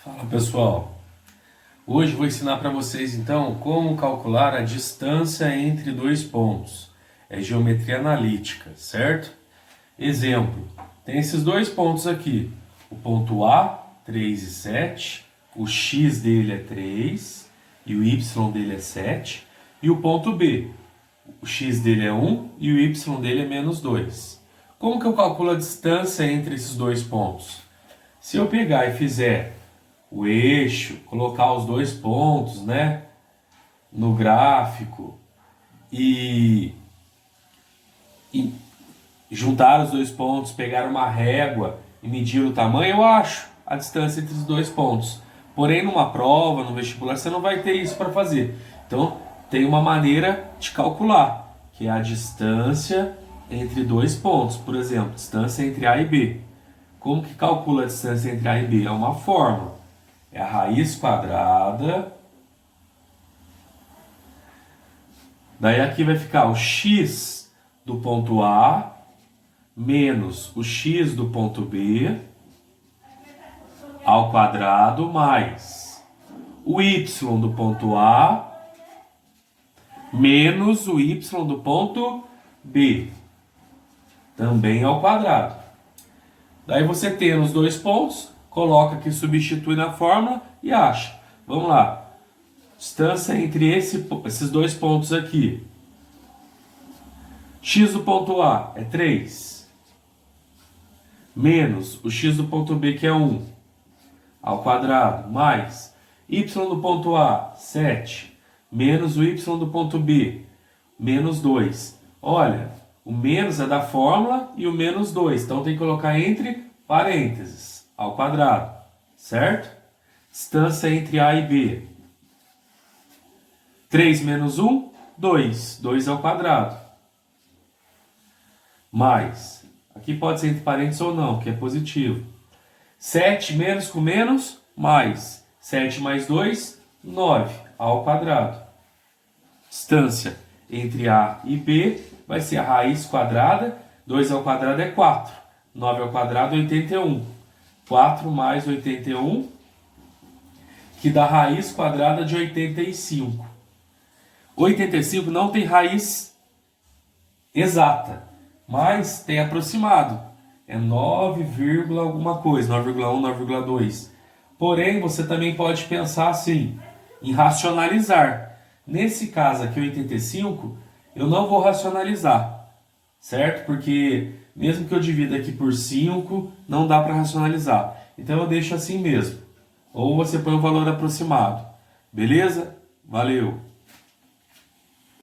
Fala pessoal, hoje vou ensinar para vocês então como calcular a distância entre dois pontos. É geometria analítica, certo? Exemplo, tem esses dois pontos aqui, o ponto A, 3 e 7, o x dele é 3 e o y dele é 7, e o ponto B, o x dele é 1 e o y dele é menos 2. Como que eu calculo a distância entre esses dois pontos? Se eu pegar e fizer o eixo, colocar os dois pontos, né, no gráfico e juntar os dois pontos, pegar uma régua e medir o tamanho, eu acho a distância entre os dois pontos. Porém, numa prova, no vestibular, você não vai ter isso para fazer. Então, tem uma maneira de calcular, que é a distância entre dois pontos. Por exemplo, distância entre A e B. Como que calcula a distância entre A e B? É uma fórmula. É a raiz quadrada. Daí aqui vai ficar o x do ponto A menos o x do ponto B ao quadrado mais o y do ponto A menos o y do ponto B, também ao quadrado. Daí você tem os dois pontos, coloca aqui, substitui na fórmula e acha. Vamos lá. Distância entre esses dois pontos aqui. X do ponto A é 3. Menos o x do ponto B, que é 1, ao quadrado, mais y do ponto A, 7, menos o y do ponto B, menos 2. Olha, o menos é da fórmula e o menos 2, então tem que colocar entre parênteses, ao quadrado, certo? Distância entre A e B. 3 menos 1, 2. 2 ao quadrado. Mais, aqui pode ser entre parênteses ou não, que é positivo. 7 menos com menos, mais. 7 mais 2, 9 ao quadrado. Distância entre A e B vai ser a raiz quadrada. 2 ao quadrado é 4. 9 ao quadrado é 81. 4 mais 81, que dá raiz quadrada de 85. 85 não tem raiz exata, mas tem aproximado. É 9, alguma coisa, 9,1, 9,2. Porém, você também pode pensar assim, em racionalizar. Nesse caso aqui, 85, eu não vou racionalizar, certo? Porque mesmo que eu divida aqui por 5, não dá para racionalizar. Então eu deixo assim mesmo. Ou você põe um valor aproximado. Beleza? Valeu!